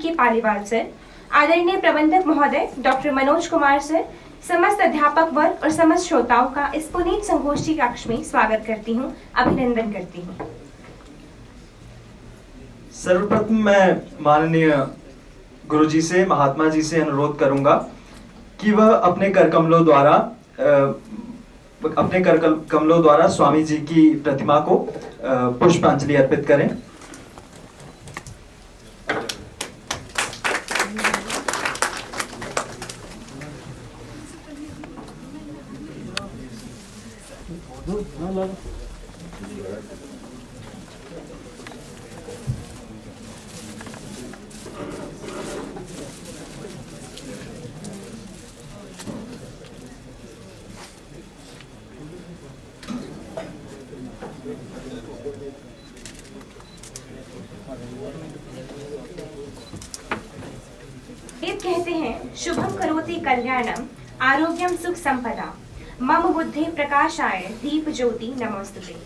के पालीवाल सर, आदरणीय प्रबंधक महोदय डॉक्टर मनोज कुमार सर, समस्त अध्यापक वर्ग और समस्त श्रोताओं का इस पुनीत संगोष्ठी कक्ष में स्वागत करती हूँ, अभिनंदन करती हूँ। सर्वप्रथम मैं माननीय गुरुजी से, महात्मा जी से अनुरोध करूंगा कि वह अपने कर कमलों द्वारा स्वामी जी की प्रतिमा को पुष्पांजलि अर्पित करें। वेद कहते हैं शुभम करोति कल्याणम आरोग्यम सुख संपदा मम बुद्धि प्रकाशाय दीप ज्योति नमोस्तुते।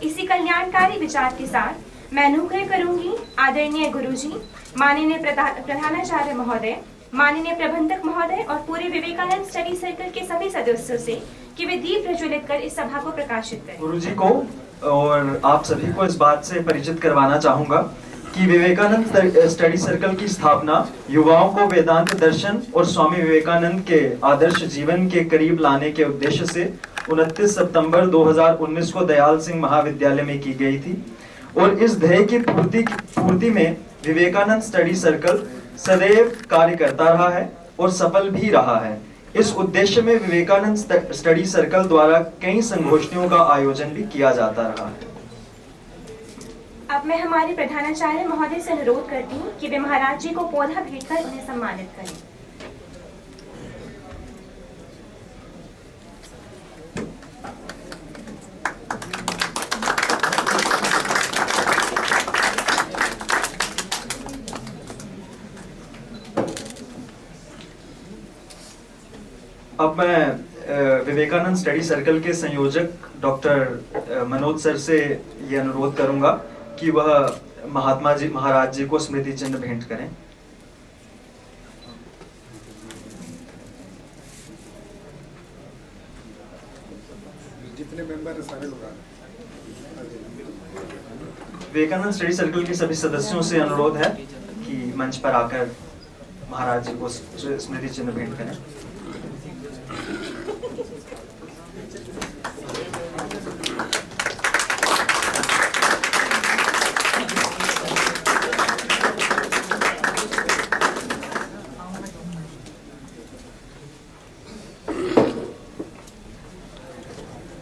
इसी कल्याणकारी विचार के साथ मैं अनुग्रह करूंगी आदरणीय गुरुजी, माननीय प्रधानाचार्य महोदय, माननीय प्रबंधक महोदय और पूरे विवेकानंद स्टडी सर्कल के सभी सदस्यों से कि वे दीप प्रज्वलित कर इस सभा को प्रकाशित करें। गुरुजी को और आप सभी को इस बात से परिचित करवाना चाहूंगा कि विवेकानंद स्टडी सर्कल की स्थापना युवाओं को वेदांत दर्शन और स्वामी विवेकानंद के आदर्श जीवन के करीब लाने के उद्देश्य से 29 सितंबर 2019 को दयाल सिंह महाविद्यालय में की गई थी और इस ध्येय की पूर्ति में विवेकानंद स्टडी सर्कल सदैव कार्य करता रहा है और सफल भी रहा है। इस उद्देश्य में विवेकानंद स्टडी सर्कल द्वारा कई संगोष्ठियों का आयोजन भी किया जाता रहा है। अब मैं हमारे प्रधानाचार्य महोदय से अनुरोध करती हूँ कि वे महाराज जी को पौधा भेंट कर उन्हें सम्मानित करें। अब मैं विवेकानंद स्टडी सर्कल के संयोजक डॉक्टर मनोज सर से ये अनुरोध करूंगा कि वह महाराज जी को स्मृति चिन्ह भेंट करें। जितने मेंबर सारे लोग विवेकानंद स्टडी सर्कल के सभी सदस्यों से अनुरोध है कि मंच पर आकर महाराज जी को स्मृति चिन्ह भेंट करें।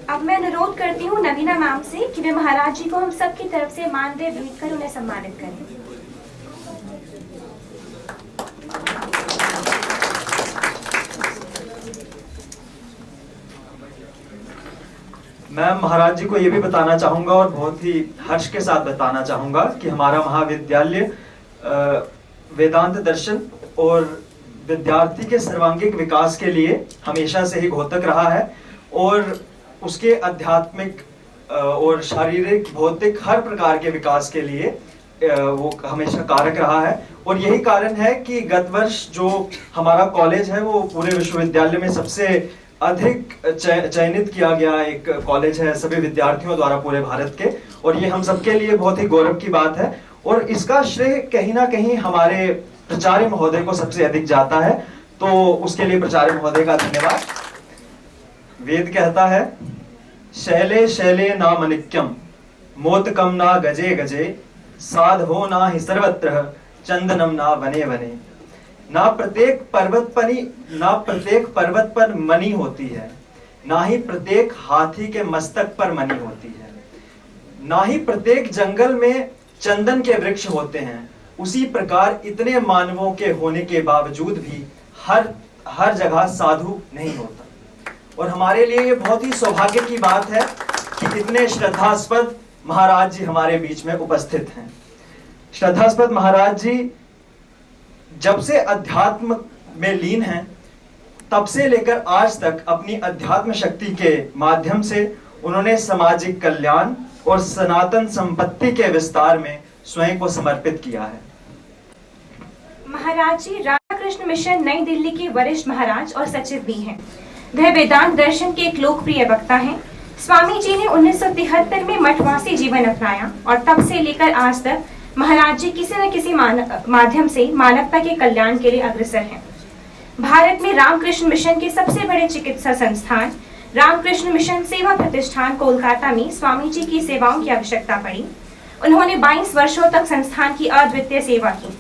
अब मैं अनुरोध करती हूँ नवीना मैम से कि वे महाराज जी को हम सब की तरफ से मानदेय भेंट कर उन्हें सम्मानित करें। मैं महाराज जी को ये भी बताना चाहूंगा और बहुत ही हर्ष के साथ बताना चाहूंगा कि हमारा महाविद्यालय वेदांत दर्शन और विद्यार्थी के सर्वांगीण विकास के लिए हमेशा से ही घोतक रहा है और उसके आध्यात्मिक और शारीरिक, भौतिक हर प्रकार के विकास के लिए वो हमेशा कारक रहा है। और यही कारण है कि गत वर्ष जो हमारा कॉलेज है वो पूरे विश्वविद्यालय में सबसे अधिक चयनित किया गया एक कॉलेज है सभी विद्यार्थियों द्वारा पूरे भारत के, और ये हम सबके लिए बहुत ही गौरव की बात है। और इसका श्रेय कहीं ना कहीं हमारे प्राचार्य महोदय को सबसे अधिक जाता है, तो उसके लिए प्राचार्य महोदय का धन्यवाद। वेद कहता है शैले शैले ना मनिक्यम मोदकम ना गजे गजे साधवो ना ही सर्वत्र चंदनम ना वने वने। ना प्रत्येक पर्वत पर मणि होती है, ना ही प्रत्येक हाथी के मस्तक पर मणि होती है, ना ही प्रत्येक जंगल में चंदन के वृक्ष होते हैं। उसी प्रकार इतने मानवों के होने के बावजूद भी हर जगह साधु नहीं होता। और हमारे लिए ये बहुत ही सौभाग्य की बात है कि इतने श्रद्धास्पद महाराज जी हमारे बीच में उपस्थित हैं। श्रद्धास्पद महाराज जी जब से अध्यात्म में लीन हैं तब से लेकर आज तक अपनी अध्यात्म शक्ति के माध्यम से उन्होंने सामाजिक कल्याण और सनातन संपत्ति के विस्तार में स्वयं को समर्पित किया है। महाराज जी राधाकृष्ण मिशन नई दिल्ली के वरिष्ठ महाराज और सचिव भी हैं। वह वेदांत दर्शन के एक लोकप्रिय वक्ता हैं। स्वामी जी ने 1973 में मठवासी जीवन अपनाया और तब से लेकर आज तक महाराज जी किसी न किसी माध्यम से मानवता के कल्याण के लिए अग्रसर हैं। भारत में रामकृष्ण मिशन के सबसे बड़े चिकित्सा संस्थान रामकृष्ण मिशन सेवा प्रतिष्ठान कोलकाता में स्वामी जी की सेवाओं की आवश्यकता पड़ी। उन्होंने 22 वर्षों तक संस्थान की अद्वितीय सेवा की।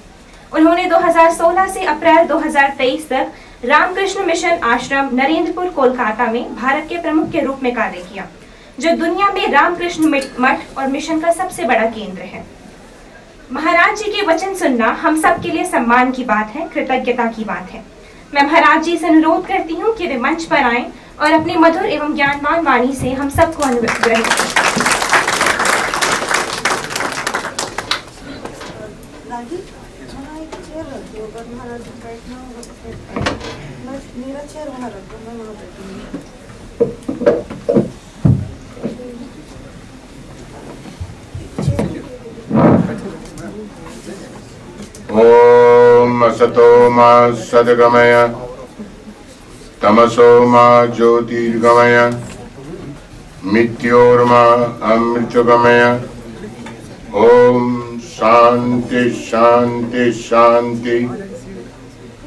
उन्होंने 2016 से अप्रैल 2023 तक रामकृष्ण मिशन आश्रम नरेंद्रपुर कोलकाता में भारत के प्रमुख के रूप में कार्य किया, जो दुनिया में रामकृष्ण मठ और मिशन का सबसे बड़ा केंद्र है। महाराज जी के वचन सुनना हम सब के लिए सम्मान की बात है, कृतज्ञता की बात है। मैं महाराज जी से अनुरोध करती हूँ कि वे मंच पर आएं और अपनी मधुर एवं ज्ञानवान वाणी से हम सबको अनुग्रहित करें। ओम असतो मा सद्गमय तमसो मा ज्योतिर्गमय मृत्योर्मा अमृतगमय। ओम शांति शांति शांति।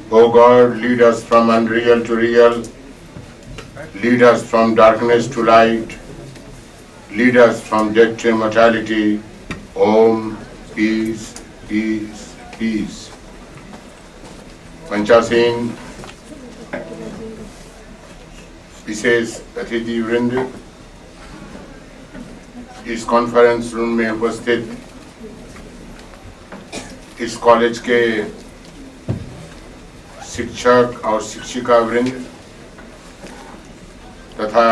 O God, lead us from unreal to real, lead us from darkness to light, lead us from death to immortality. Om, peace, peace, peace. पंचासीन विशेष अतिथि वृंद, इस कॉन्फ्रेंस रूम में उपस्थित इस कॉलेज के शिक्षक और शिक्षिका वृंद तथा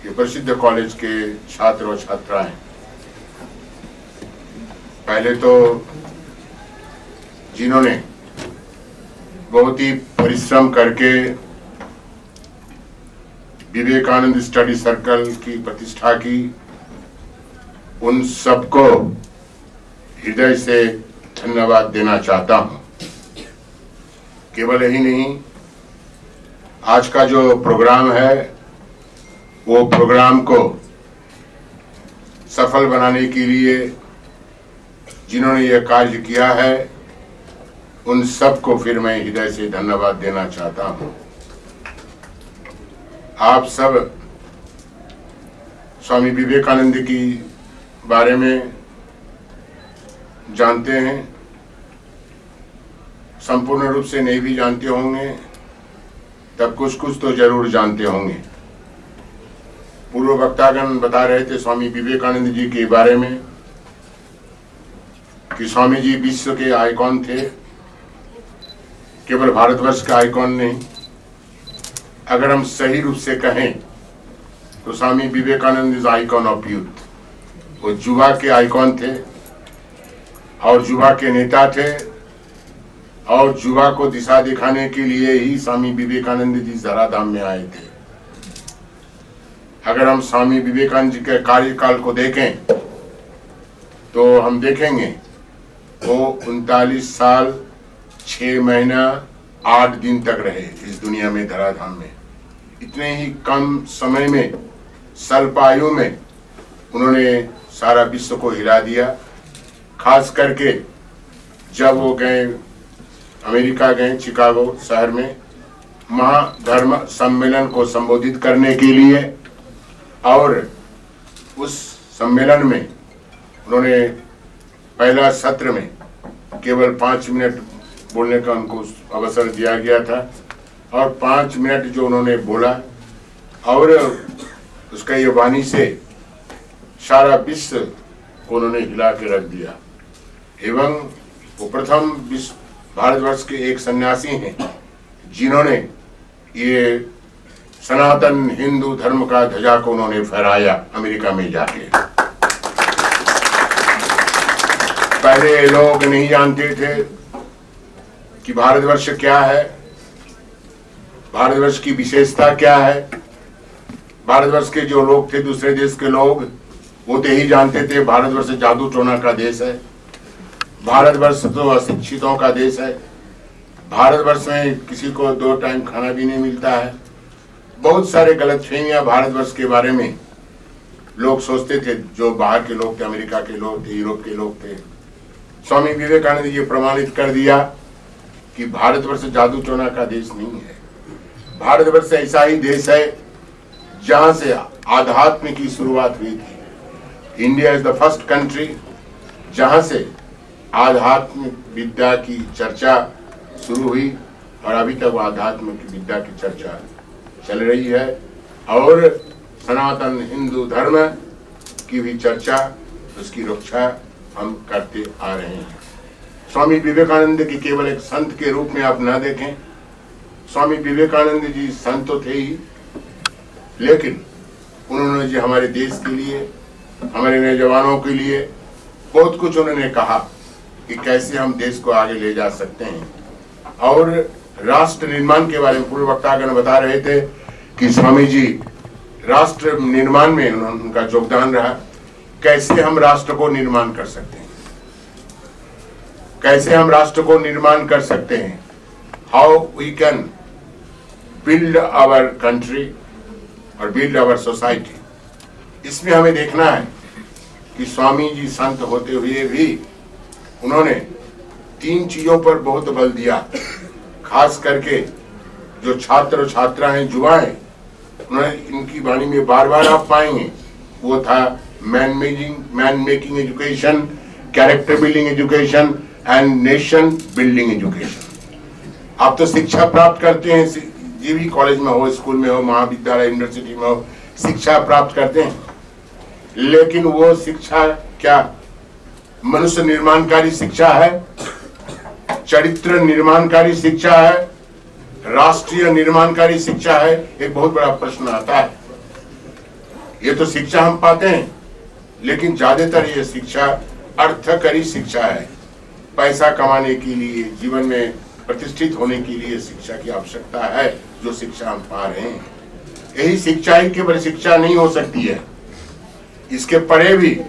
ये प्रसिद्ध कॉलेज के छात्र और छात्राएं, पहले तो जिन्होंने बहुत ही परिश्रम करके विवेकानंद स्टडी सर्कल की प्रतिष्ठा की, उन सबको हृदय से धन्यवाद देना चाहता हूं। केवल यही नहीं, आज का जो प्रोग्राम है वो प्रोग्राम को सफल बनाने के लिए जिन्होंने ये कार्य किया है, उन सबको फिर मैं हृदय से धन्यवाद देना चाहता हूं। आप सब स्वामी विवेकानंद की बारे में जानते हैं, संपूर्ण रूप से नहीं भी जानते होंगे, तब कुछ कुछ तो जरूर जानते होंगे। पूर्व वक्तागण बता रहे थे स्वामी विवेकानंद जी के बारे में कि स्वामी जी विश्व के आइकॉन थे, केवल भारतवर्ष का आइकॉन नहीं। अगर हम सही रूप से कहें तो Swami Vivekananda is icon of youth. वो युवा के आइकॉन थे और युवा के नेता थे, और युवा को दिशा दिखाने के लिए ही स्वामी विवेकानंद जी धराधाम में आए थे। अगर हम स्वामी विवेकानंद जी के कार्यकाल को देखें तो हम देखेंगे वो 39 साल 6 महीना 8 दिन तक रहे इस दुनिया में, धराधाम में। इतने ही कम समय में, स्वल्प आयु में उन्होंने सारा विश्व को हिला दिया। खास करके जब वो गए अमेरिका गए, शिकागो शहर में महाधर्म सम्मेलन को संबोधित करने के लिए, और उस सम्मेलन में उन्होंने पहला सत्र में केवल 5 मिनट बोलने का उनको अवसर दिया गया था, और 5 मिनट जो उन्होंने बोला और उसका ये वाणी से सारा विश्व को उन्होंने हिला के रख दिया। एवं वो प्रथम विश्व भारतवर्ष के एक सन्यासी हैं जिन्होंने ये सनातन हिंदू धर्म का ध्वजा को उन्होंने फहराया अमेरिका में जाके। पहले लोग नहीं जानते थे कि भारतवर्ष क्या है, भारतवर्ष की विशेषता क्या है। भारतवर्ष के जो लोग थे, दूसरे देश के लोग, वो तो ही जानते थे भारतवर्ष जादू टोना का देश है। भारतवर्ष तो अशिक्षितों का देश है। भारतवर्ष में किसी को 2 टाइम खाना भी नहीं मिलता है। बहुत सारे गलतफहमियां भारतवर्ष के बारे में लोग सोचते थे, जो बाहर के लोग थे, अमेरिका के लोग थे, यूरोप के लोग थे। स्वामी विवेकानंद जी प्रमाणित कर दिया कि भारतवर्ष जादू टोना का देश नहीं है। भारतवर्ष ऐसा ही देश है जहां से आध्यात्म की शुरुआत हुई थी। India is the first country जहां से आध्यात्मिक विद्या की चर्चा शुरू हुई और अभी तक आध्यात्मिक विद्या की चर्चा चल रही है और सनातन हिंदू धर्म की भी चर्चा, उसकी रक्षा हम करते आ रहे हैं। स्वामी विवेकानंद की केवल एक संत के रूप में आप न देखें। स्वामी विवेकानंद जी संत तो थे ही, लेकिन उन्होंने जी हमारे देश के लिए, हमारे नौजवानों के लिए बहुत कुछ उन्होंने कहा कि कैसे हम देश को आगे ले जा सकते हैं। और राष्ट्र निर्माण के बारे में पूर्व वक्तागण बता रहे थे कि स्वामी जी राष्ट्र निर्माण में उनका योगदान रहा। कैसे हम राष्ट्र को निर्माण कर सकते हैं, कैसे हम राष्ट्र को निर्माण कर सकते हैं, how we can build our country और बिल्ड आवर सोसाइटी। इसमें हमें देखना है कि स्वामी जी संत होते हुए भी उन्होंने 3 चीजों पर बहुत बल दिया। खास करके जो छात्र और छात्राएं, युवाएं, उन्होंने इनकी वाणी में बार बार आप पाएंगे, वो था man making education, character building education and nation building education. आप तो शिक्षा प्राप्त करते हैं, ये भी कॉलेज में हो, स्कूल में हो, महाविद्यालय, यूनिवर्सिटी में हो, शिक्षा प्राप्त करते हैं, लेकिन वो शिक्षा क्या मनुष्य निर्माणकारी शिक्षा है, चरित्र निर्माणकारी शिक्षा है, राष्ट्रीय निर्माणकारी शिक्षा है? एक बहुत बड़ा प्रश्न आता है। ये तो शिक्षा हम पाते हैं, लेकिन ज्यादातर ये शिक्षा अर्थकरी शिक्षा है। पैसा कमाने के लिए, जीवन में प्रतिष्ठित होने के लिए शिक्षा की आवश्यकता है, जो शिक्षा हम पा रहे हैं। यही शिक्षा ही केवल शिक्षा नहीं हो सकती है, इसके परे भी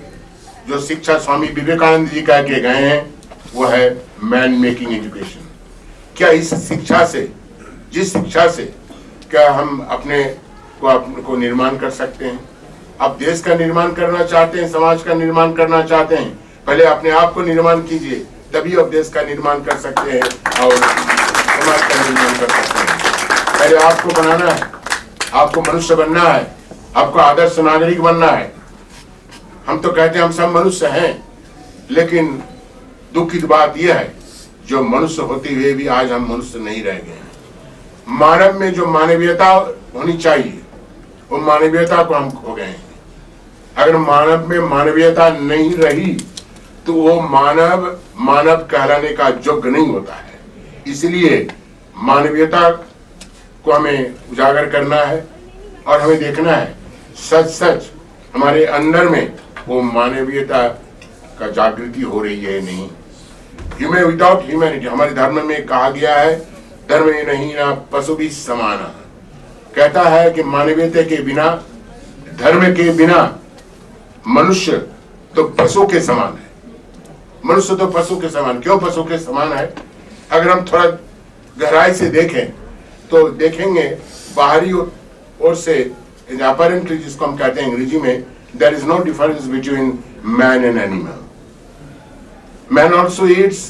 जो शिक्षा स्वामी विवेकानंद जी कह के गए हैं वो है मैन मेकिंग एजुकेशन। क्या इस शिक्षा से, जिस शिक्षा से क्या हम अपने को निर्माण कर सकते हैं? आप देश का निर्माण करना चाहते हैं, समाज का निर्माण करना चाहते हैं, पहले अपने आप को निर्माण कीजिए, तभी आप देश का निर्माण कर सकते हैं और समाज का निर्माण कर सकते हैं। पहले आपको बनाना है, आपको मनुष्य बनना है, आपको आदर्श नागरिक बनना है। हम तो कहते हैं हम सब मनुष्य हैं, लेकिन दुखित बात यह है जो मनुष्य होते हुए भी आज हम मनुष्य नहीं रह गए हैं। मानव में जो मानवीयता होनी चाहिए, वो मानवीयता को हम खो गए हैं। अगर मानव में मानवीयता नहीं रही तो वो मानव कहलाने का योग्य नहीं होता है। इसलिए मानवीयता को हमें उजागर करना है और हमें देखना है सच सच हमारे अंदर में वो मानवीयता का जागृति हो रही है नहीं। ह्यूमन विदाउट ह्यूमैनिटी, हमारे धर्म में कहा गया है, धर्म नहीं ना पशु भी समान। कहता है कि मानवीयता के बिना, धर्म के बिना मनुष्य तो पशु के समान है। मनुष्य तो पशु के समान, क्यों पशु के समान है? अगर हम थोड़ा गहराई से देखें तो देखेंगे बाहरी ओर से अपैरेंटली, जिसको हम कहते हैं अंग्रेजी में, there is no difference between man and animal. Man also eats,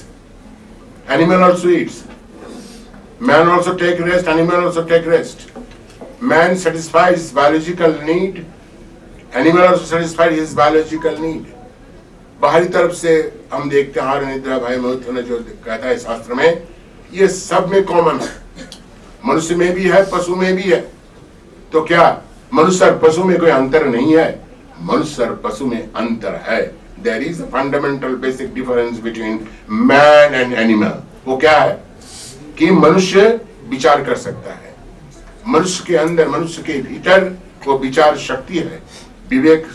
animal also eats. Man also take rest, animal also take rest. Man satisfies biological need, animal also satisfies his biological need. बाहरी तरफ से हम देखते हैं, हर निद्रा भाई महत्व ने जो कहता है शास्त्र में, ये सब में कॉमन है। मनुष्य में भी है, पशु में भी है। तो क्या मनुष्य और पशु में कोई अंतर नहीं है? मनुष्य और पशु में अंतर है। There is a fundamental basic difference between man and animal. वो क्या है कि मनुष्य विचार कर सकता है, मनुष्य के अंदर, मनुष्य के भीतर वो विचार शक्ति है, विवेक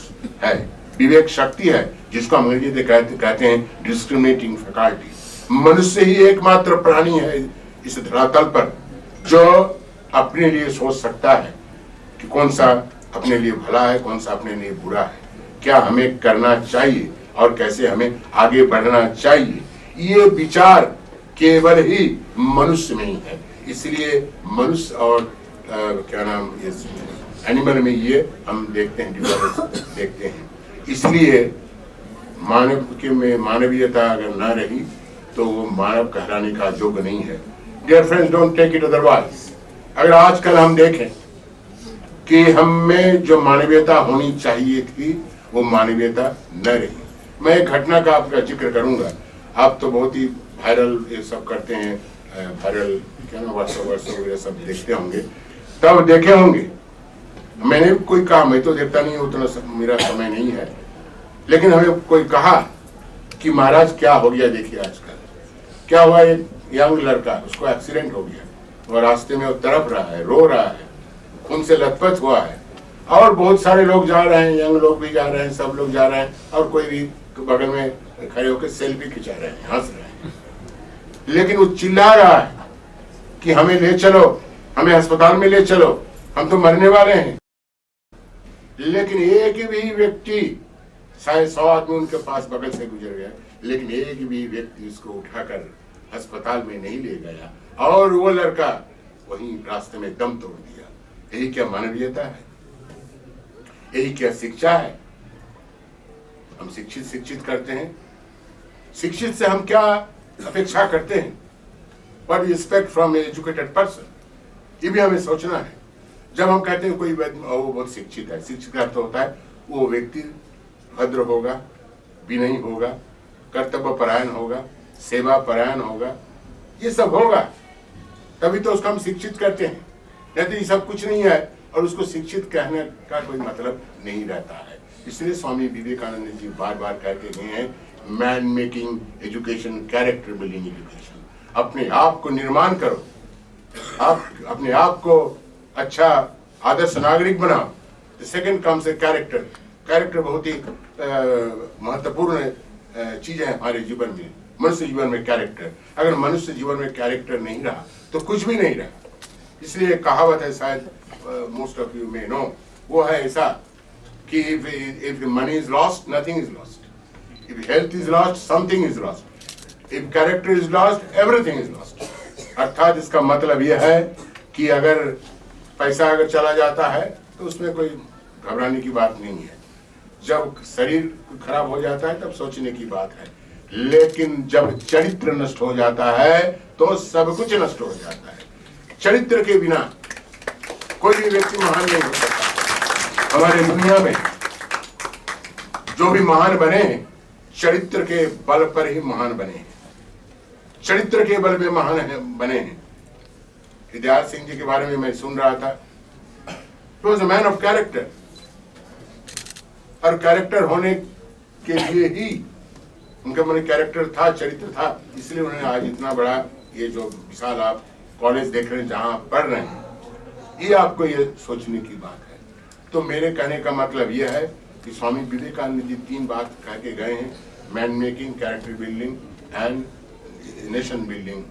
है, विवेक शक्ति है, जिसको अंग्रेजी में कहते हैं डिस्क्रिमिनेटिंग फैकल्टी। मनुष्य ही एकमात्र प्राणी है इस धरातल पर जो अपने लिए सोच सकता है कि कौन सा अपने लिए भला है, कौन सा अपने लिए बुरा है, क्या हमें करना चाहिए और कैसे हमें आगे बढ़ना चाहिए। ये विचार केवल ही मनुष्य में ही है। इसलिए मनुष्य और क्या नाम ये एनिमल में ये हम देखते हैं, डिफरेंस देखते हैं। इसलिए मानव के में मानवीयता अगर ना रही तो वो मानव कहलाने का योग्य नहीं है। Dear friends, don't take it otherwise. अगर आजकल हम देखें कि हम में जो मानवीयता होनी चाहिए थी वो मानवीयता न रही। मैं एक घटना का आपका जिक्र करूंगा। आप तो बहुत ही वायरल ये सब करते हैं, वायरल क्या ना व्हाट्सएप वगैरह सब देखते होंगे, तब देखे होंगे। मैंने कोई कहा, मैं तो देखता नहीं, उतना मेरा समय नहीं है, लेकिन हमें कोई कहा कि महाराज क्या हो गया, देखिए आजकल क्या हुआ। एक यंग लड़का, उसको एक्सीडेंट हो गया और रास्ते में वो तड़प रहा है, रो रहा है, खून से लथपथ हुआ है, और बहुत सारे लोग जा रहे हैं, यंग लोग भी जा रहे हैं, सब लोग जा रहे हैं, और कोई भी बगल में खड़े होकर सेल्फी खिंचा रहे हैं, हंस रहे हैं। लेकिन वो चिल्ला रहा है कि हमें ले चलो, हमें अस्पताल में ले चलो, हम तो मरने वाले हैं। लेकिन एक भी व्यक्ति, शायद 100 आदमी उनके पास बगल से गुजर गया, लेकिन एक भी व्यक्ति उसको उठाकर अस्पताल में नहीं ले गया, और वो लड़का वहीं रास्ते में दम तोड़ दिया। यही क्या मानवीयता है? यही क्या शिक्षा है? हम शिक्षित करते हैं। शिक्षित से हम क्या अपेक्षा करते हैं? What we expect from an educated person? ये भी हमें सोचना है। जब हम कहते हैं कोई वो बहुत शिक्षित है, शिक्षित का अर्थ होता है वो व्यक्ति भद्र होगा, विनयी होगा, कर्तव्य परायण होगा, सेवा परायण होगा, ये सब होगा, तभी तो उसको हम शिक्षित करते हैं। नहीं तो ये सब कुछ नहीं है और उसको शिक्षित कहने का कोई मतलब नहीं रहता है। इसलिए स्वामी विवेकानंद जी बार बार कहते गए हैं, man making education, character building education. अपने आप को निर्माण करो, आप अपने आप को अच्छा आदर्श नागरिक बनाओ। The second comes a character. Character बहुत ही महत्वपूर्ण चीज है हमारे जीवन में, मनुष्य जीवन में कैरेक्टर। अगर मनुष्य जीवन में कैरेक्टर नहीं रहा तो कुछ भी नहीं रहा। इसलिए कहावत है, शायद most of you may know, वो है ऐसा कि if money is lost, nothing is lost. If health is lost, something is lost. If character is lost, everything is lost. अर्थात इसका मतलब यह है कि अगर पैसा अगर चला जाता है तो उसमें कोई घबराने की बात नहीं है। जब शरीर खराब हो जाता है तब सोचने की बात है, लेकिन जब चरित्र नष्ट हो जाता है तो सब कुछ नष्ट हो जाता है। चरित्र के बिना कोई भी व्यक्ति महान नहीं हो सकता। हमारे दुनिया में जो भी महान बने हैं, चरित्र के बल पर ही महान बने हैं, चरित्र के बल में महान बने हैं। विद्यार सिंह जी के बारे में मैं सुन रहा था, he was a man of character, और कैरेक्टर होने के लिए ही उनके मन में कैरेक्टर था, चरित्र था, इसलिए उन्होंने आज इतना बड़ा ये जो विशाल आप कॉलेज देख रहे हैं जहां आप पढ़ रहे हैं, ये आपको ये सोचने की बात है। तो मेरे कहने का मतलब यह है कि स्वामी विवेकानंद जी 3 बात कह के गए हैं, man making, character building and nation building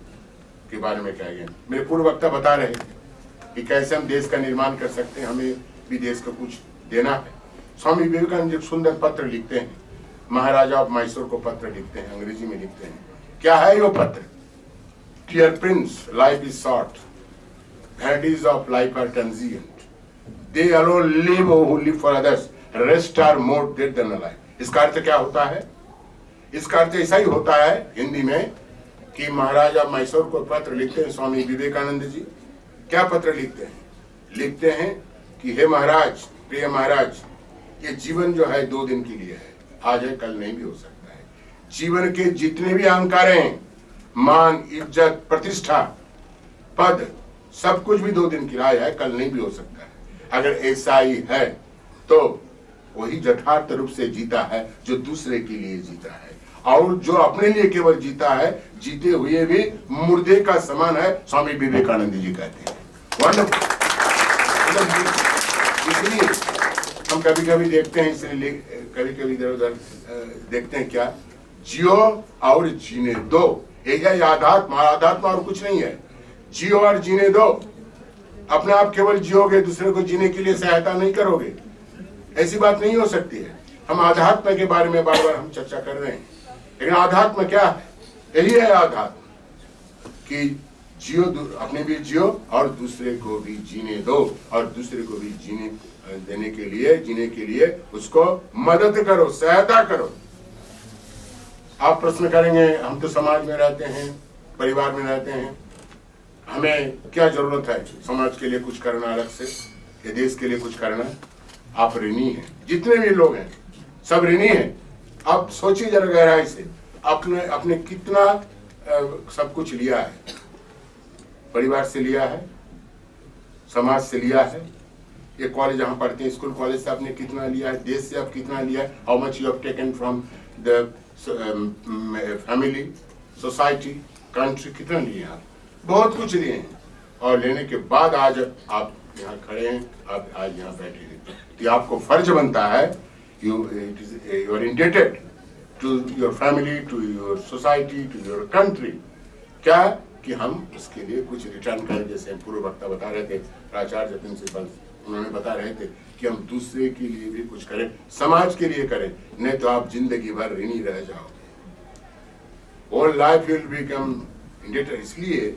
के बारे में कह गए। मेरे पूर्व वक्ता बता रहे थे कि कैसे हम देश का निर्माण कर सकते हैं, हमें भी देश को कुछ देना है। स्वामी विवेकानंद जी सुंदर पत्र लिखते हैं, महाराजा ऑफ मैसूर को पत्र लिखते हैं, अंग्रेजी में लिखते हैं। क्या है वो पत्र? Dear prince, life is short, vanities of life are transient. They alone live who live for others. Rest are more dead than alive. इसका अर्थ क्या होता है? इसका अर्थ ऐसा ही होता है हिंदी में कि महाराजा मैसूर को पत्र लिखते हैं स्वामी विवेकानंद जी। क्या पत्र लिखते हैं? लिखते हैं कि हे महाराज, प्रिय महाराज, ये जीवन जो है 2 दिन के लिए है, आज है कल नहीं भी हो सकता है। जीवन के जितने भी अहंकार हैं, मान, इज्जत, प्रतिष्ठा, पद, सब कुछ भी 2 दिन किराया है, कल नहीं भी हो सकता है। अगर ऐसा ही है तो वही यथार्थ रूप से जीता है जो दूसरे के लिए जीता है, और जो अपने लिए केवल जीता है, जीते हुए भी मुर्दे का समान है, स्वामी विवेकानंद जी कहते हैं। वंडरफुल। इसलिए हम कभी कभी देखते हैं, इसलिए कभी कभी इधर उधर देखते हैं, क्या जियो और जीने दो। ये आध्यात्म और कुछ नहीं है। जियो और जीने दो। अपने आप केवल जियोगे, दूसरे को जीने के लिए सहायता नहीं करोगे, ऐसी बात नहीं हो सकती है। हम आध्यात्म के बारे में बार बार हम चर्चा कर रहे हैं, लेकिन आध्यात्म क्या है? यही है आध्यात्म कि जियो, अपने भी जियो और दूसरे को भी जीने दो, और दूसरे को भी जीने देने के लिए, जीने के लिए उसको मदद करो, सहायता करो। आप प्रश्न करेंगे, हम तो समाज में रहते हैं, परिवार में रहते हैं, हमें क्या जरूरत है समाज के लिए कुछ करना, अलग से या देश के लिए कुछ करना? आप ऋणी हैं, जितने भी लोग हैं सब ऋणी हैं। आप सोचिए जरा गहराई से, अपने कितना सब कुछ लिया है, परिवार से लिया है, समाज से लिया है, ये कॉलेज जहाँ पढ़ते हैं, स्कूल कॉलेज से आपने कितना लिया है, देश से आप कितना लिया है, how much you have taken from the family, society, country, कितना लिए हैं आप? बहुत कुछ लिए हैं, और लेने के बाद आज आप यहाँ खड़े हैं, आप आज यहाँ बैठे हैं। तो आपको फर्ज बनता है, you are indebted to your family, to your society, to your country, क्या कि हम उसके लिए कुछ रिटर्न करें। जैसे पूर्व वक्ता बता रहे थे, प्राचार्य जतिन सिब्बल, उन्होंने बता रहे थे कि हम दूसरे के लिए भी कुछ करें, समाज के लिए करें, नहीं तो आप जिंदगी भर ऋणी रह जाओगे। All life will become indebted. इसलिए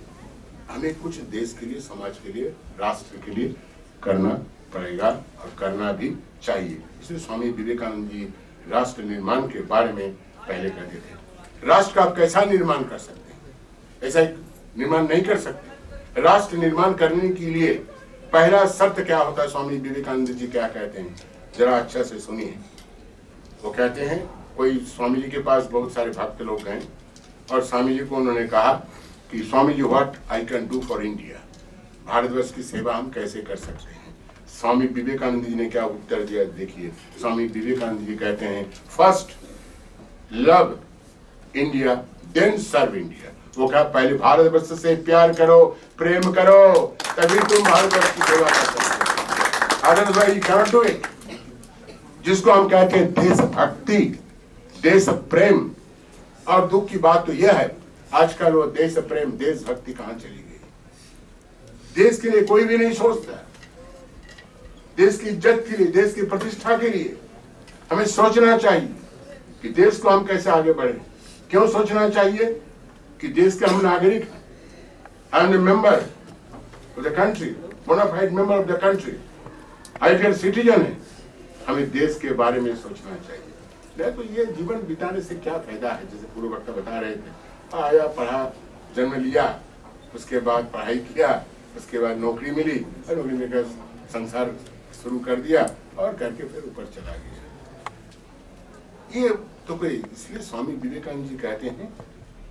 हमें कुछ देश के लिए, समाज के लिए, राष्ट्र के लिए करना पड़ेगा और करना भी चाहिए। इसलिए स्वामी विवेकानंद जी राष्ट्र निर्माण के बारे में पहले कहते थे, राष्ट्र का आप कैसा निर्माण कर सकते हैं? ऐसा निर्माण नहीं कर सकते। राष्ट्र निर्माण करने के लिए पहला शर्त क्या होता है? स्वामी विवेकानंद जी क्या कहते हैं, जरा अच्छा से सुनिए। वो कहते हैं, कोई स्वामी जी के पास बहुत सारे भक्त लोग गए और स्वामी जी को उन्होंने कहा कि Swami ji, what I can do for India, Bharatvarsh की सेवा हम कैसे कर सकते हैं? स्वामी विवेकानंद जी ने क्या उत्तर दिया, देखिए। स्वामी विवेकानंद जी कहते हैं, फर्स्ट लव इंडिया देन सर्व इंडिया। वो कहा, पहले भारतवर्ष से प्यार करो, प्रेम करो, तभी तुम भारतवर्ष की सेवा कर सकते हो, otherwise you cannot do it. जिसको हम कहते हैं देशभक्ति, देश प्रेम। और दुख की बात तो यह है, आजकल वो देश प्रेम, देशभक्ति कहां चली गई? देश के लिए कोई भी नहीं सोचता। देश की इज्जत के लिए, देश की प्रतिष्ठा के लिए हमें सोचना चाहिए कि देश को हम कैसे आगे बढ़े। क्यों सोचना चाहिए? कि देश के हम नागरिक हैं, I am a member of the country, bona fide member of the country, ideal citizen है। हमें देश के बारे में सोचना चाहिए। नहीं तो ये जीवन बिताने से क्या फायदा है? जैसे पूर्व वक्ता बता रहे थे, आया, पढ़ा, जन्म लिया, उसके बाद पढ़ाई किया, उसके बाद नौकरी मिली, और नौकरी मिलकर संसार शुरू कर दिया और करके फिर ऊपर चला गया। ये तो कोई, इसलिए स्वामी विवेकानंद जी कहते हैं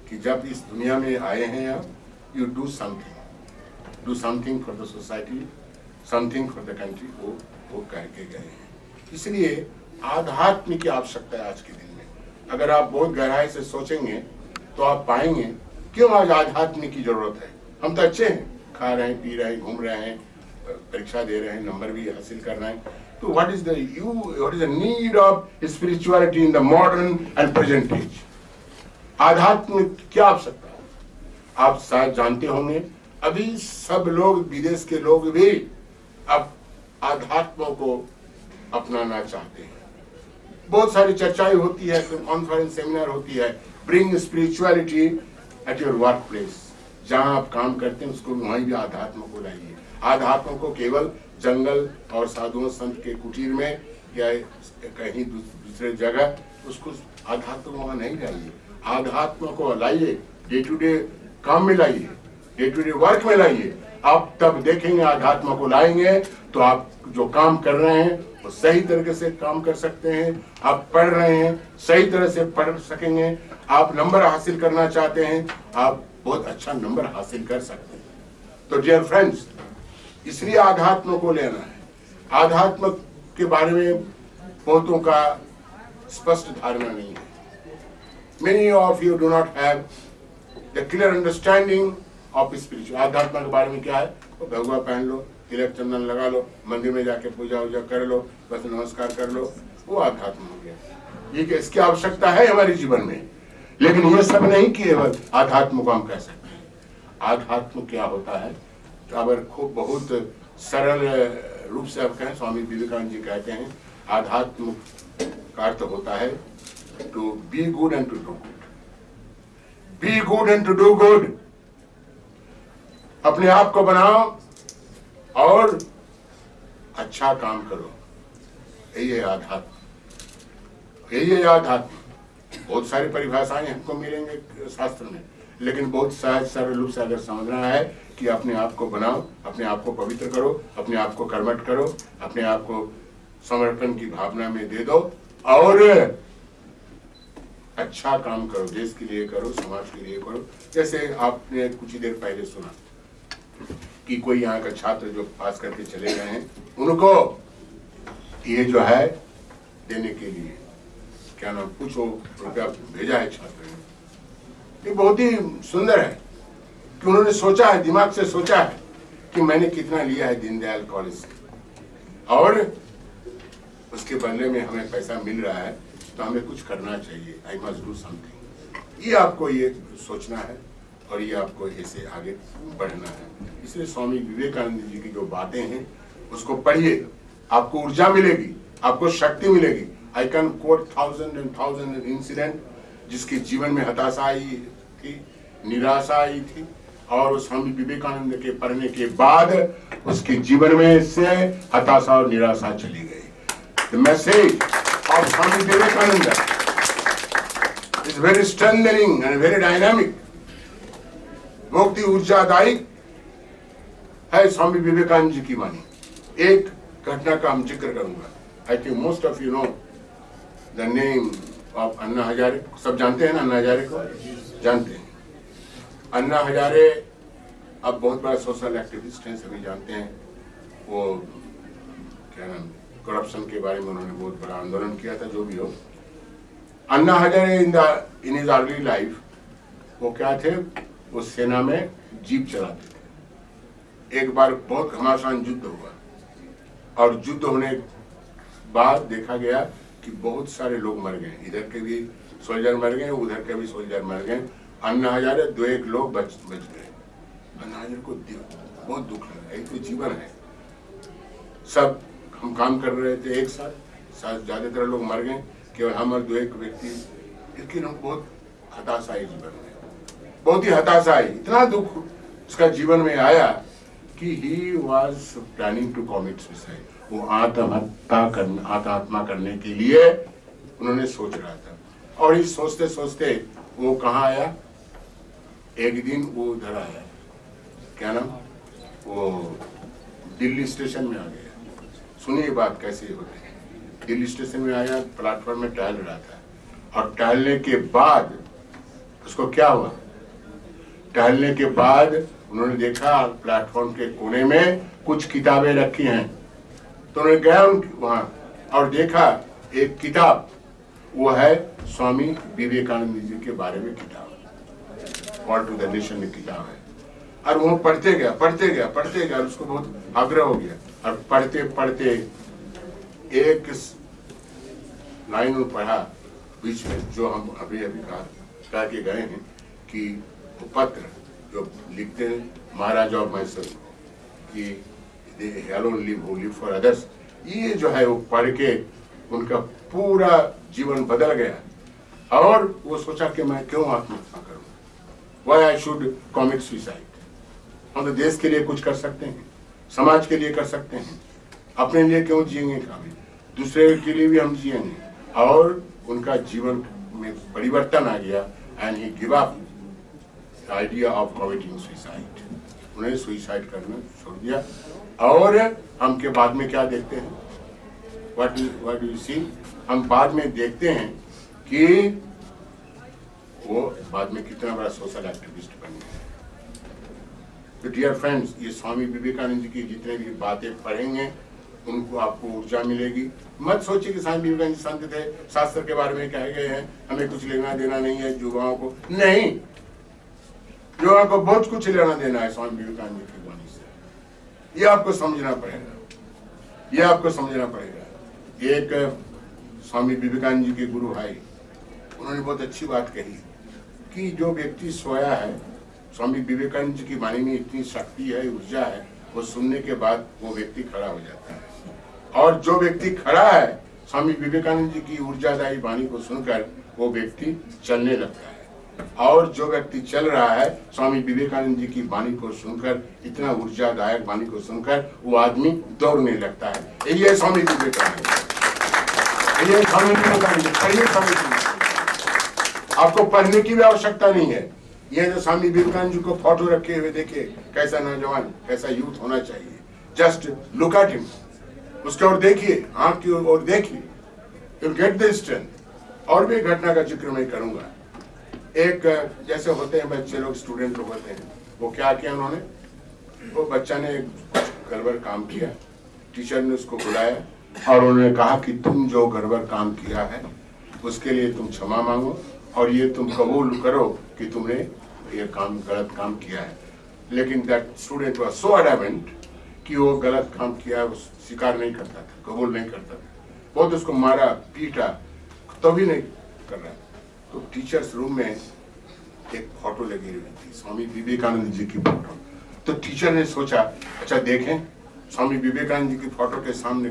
कि जब इस दुनिया में आए हैं आप, you do something for the society, something for the country, वो करके गए हैं। इसलिए आध्यात्म की आवश्यकता है आज के दिन में। अगर आप बहुत गहराई से सोचेंगे तो आप पाएंगे क्यों आज आध्यात्म की जरूरत है। हम तो अच्छे हैं, खा रहे हैं, पी रहे हैं, घूम रहे हैं, परीक्षा दे रहे हैं, नंबर भी हासिल कर रहे हैं। तो what is the need of spirituality in the modern and present age? आध्यात्म क्या आवश्यकता है? आप शायद जानते होंगे, अभी सब लोग, विदेश के लोग भी अब आध्यात्म को अपनाना चाहते हैं। बहुत सारी चर्चाएं होती है, कॉन्फ्रेंस, सेमिनार होती है, bring spirituality at your work place. जहां आप काम करते हैं उसको वहीं भी आध्यात्म को लाइए। आध्यात्म को केवल जंगल और साधुओं संत के कुटीर में या कहीं दूसरे जगह उसको आध्यात्म वहां नहीं लाइए। आध्यात्म को लाइए, डे टू डे काम में लाइए, डे टू डे वर्क में लाइए। आप तब देखेंगे आध्यात्म को लाएंगे तो आप जो काम कर रहे हैं वो सही तरीके से काम कर सकते हैं। आप पढ़ रहे हैं, सही तरह से पढ़ सकेंगे। आप नंबर हासिल करना चाहते हैं, आप बहुत अच्छा नंबर हासिल कर सकते हैं। तो डियर फ्रेंड्स, इसलिए आध्यात्म को लेना है। आध्यात्म के बारे में बहुतों का स्पष्ट धारणा नहीं है। Many of you do not have the clear understanding of spiritual। आध्यात्म के बारे में क्या है? तो भगवा पहन लो, तिलक चंदन लगा लो, मंदिर में जाके पूजा वूजा कर लो, बस नमस्कार कर लो, वो आध्यात्म हो गया। ये इसकी आवश्यकता है हमारे जीवन में, लेकिन ये सब नहीं कि आध्यात्म को हम कह सकते हैं। आध्यात्म क्या होता है? तो अगर खूब बहुत सरल रूप से आप कहें, स्वामी विवेकानंद जी कहते हैं, आध्यात्म का अर्थ होता है to be good and to do good. Be good and to do good. अपने आप को बनाओ और अच्छा काम करो। यही है आध्यात्म, यही है आध्यात्म। बहुत सारी परिभाषाएं हमको मिलेंगे शास्त्र में, लेकिन बहुत सहज सरल रूप से अगर समझना है कि अपने आप को बनाओ, अपने आप को पवित्र करो, अपने आप को कर्मठ करो, अपने आप को समर्पण की भावना में दे दो और अच्छा काम करो, देश के लिए करो, समाज के लिए करो। जैसे आपने कुछ ही देर पहले सुना कि कोई यहाँ का छात्र जो पास करके चले गए हैं, उनको ये जो है देने के लिए क्या नाम कुछ रुपया भेजा है छात्र ने। ये बहुत ही सुंदर है कि उन्होंने सोचा है, दिमाग से सोचा है कि मैंने कितना लिया है दीनदयाल कॉलेज से और उसके बदले में हमें पैसा मिल रहा है तो हमें कुछ करना चाहिए। I must do something. ये आपको ये सोचना है और ये आपको ऐसे आगे बढ़ना है। इसलिए स्वामी विवेकानंद जी की जो बातें हैं उसको पढ़िए, आपको ऊर्जा मिलेगी, आपको शक्ति मिलेगी। I can coat thousand incident जिसके जीवन में हताशा आई थी, निराशा आई थी और स्वामी विवेकानंद के पढ़ने के बाद उसके जीवन में से हताशा और निराशा चली गई। The message of Swami Vivekananda is very strengthening and very dynamic. बहुत ही ऊर्जादायी है स्वामी विवेकानंद जी की वाणी। एक घटना का हम जिक्र करूंगा। I think most of you know the name of Anna Hazare. सब जानते हैं ना अन्ना हजारे को? जानते हैं। अन्ना हजारे अब बहुत बड़ा सोशल एक्टिविस्ट हैं, सभी जानते हैं। वो क्या नाम, करप्शन के बारे में उन्होंने बहुत बड़ा आंदोलन किया था। जो भी हो, Anna Hazare in his early life वो क्या थे, वो सेना में जीप चलाते थे। एक बार बहुत घमासान युद्ध हुआ और युद्ध होने के बाद देखा गया कि बहुत सारे लोग मर गए। इधर के भी सोल्जर मर गए, उधर के भी सोल्जर मर गए। अन्ना हजारे 2-1 लोग बच गए। अन्ना हजारे को बहुत दुख लगा। एक तो जीवन है, सब हम काम कर रहे थे एक साथ, ज्यादातर लोग मर गए, केवल हम और 2-1 व्यक्ति। लेकिन हम बहुत हताशा आई जीवन में, बहुत ही हताशा आई। इतना दुख उसका जीवन में आया कि he was planning to commit suicide. वो आत्महत्या करने के लिए उन्होंने सोच रहा था। और इस सोचते सोचते वो कहाँ आया, एक दिन वो उधर आया, क्या नाम, वो दिल्ली स्टेशन में आ गया। सुनिए बात कैसे होती है। दिल्ली स्टेशन में आया, प्लेटफॉर्म में टहल रहा था और टहलने के बाद उसको क्या हुआ, टहलने के बाद उन्होंने देखा प्लेटफॉर्म के कोने में कुछ किताबें रखी हैं। तो उन्होंने गया वहां और देखा एक किताब, वो है स्वामी विवेकानंद जी के बारे में किताब, कॉल टू द नेशन में किताब है। और वो पढ़ते गया, उसको बहुत आग्रह हो गया और पढ़ते पढ़ते एक लाइन में पढ़ा बीच में, जो हम अभी कह के गए हैं कि वो पत्र जो लिखते हैं महाराजा और मैसूर कि they alone live who live for others, ये जो है वो पढ़ के उनका पूरा जीवन बदल गया और वो सोचा कि मैं क्यों आत्महत्या करूं, why I should commit suicide। हम तो देश के लिए कुछ कर सकते हैं, समाज के लिए कर सकते हैं, अपने लिए क्यों जिएंगे कभी, दूसरे के लिए भी हम जिएंगे। और उनका जीवन में परिवर्तन आ गया and he give up the idea of committing suicide. उन्हें सुसाइड करना छोड़ दिया। और हम के बाद में क्या देखते हैं, व्हाट डू यू सी, हम बाद में देखते हैं कि वो बाद में कितना बड़ा सोशल एक्टिविस्ट बन गया। तो डियर फ्रेंड्स, ये स्वामी विवेकानंद जी की जितने भी बातें पढ़ेंगे उनको आपको ऊर्जा मिलेगी। मत सोचिए कि स्वामी विवेकानंद जी संत थे, शास्त्र के बारे में कहे गए हैं, हमें कुछ लेना देना नहीं है युवाओं को। नहीं, युवाओं को बहुत कुछ लेना देना है स्वामी विवेकानंद जी की वाणी से। ये आपको समझना पड़ेगा, ये आपको समझना पड़ेगा। एक स्वामी विवेकानंद जी के गुरु भाई, उन्होंने बहुत अच्छी बात कही कि जो व्यक्ति सोया है, स्वामी विवेकानंद जी की वाणी में इतनी शक्ति है, ऊर्जा है, वो सुनने के बाद वो व्यक्ति खड़ा हो जाता है। और जो व्यक्ति खड़ा है स्वामी विवेकानंद जी की ऊर्जादायी वाणी को सुनकर, वो व्यक्ति चलने लगता है। और जो व्यक्ति चल रहा है स्वामी विवेकानंद जी की वाणी को सुनकर, इतना ऊर्जादायक वाणी को सुनकर वो आदमी दौड़ने लगता है। यही है स्वामी विवेकानंद, यही है स्वामी विवेकानंद। पढ़िए स्वामी विवेकानंद, आपको पढ़ने की भी आवश्यकता नहीं है। यह जो स्वामी विवेकानंद जी को फोटो रखे हुए देखिए, कैसा नौजवान, कैसा यूथ होना चाहिए। जस्ट लुक एट हिम, उसके ओर देखिए, आंख की ओर देखिए, यू गेट द स्ट्रेंथ। और भी घटना का जिक्र मैं करूंगा। एक जैसे होते हैं बच्चे लोग, स्टूडेंट लोग होते हैं, वो क्या किया उन्होंने, वो बच्चा ने कुछ गड़बड़ काम किया, टीचर ने उसको बुलाया और उन्होंने कहा कि तुम जो गड़बड़ काम किया है उसके लिए तुम क्षमा मांगो और ये तुम कबूल करो कि तुमने ये काम, गलत काम किया है। लेकिन that student was so adamant कि वो गलत काम किया वो स्वीकार नहीं करता था, कबूल नहीं करता था। बहुत उसको मारा, पीटा, तो भी नहीं कर रहा। तो टीचर्स रूम में एक फोटो लगी हुई थी, स्वामी विवेकानंद जी की फोटो। तो टीचर ने सोचा, अच्छा देखें स्वामी विवेकानंद जी की फोटो के सामने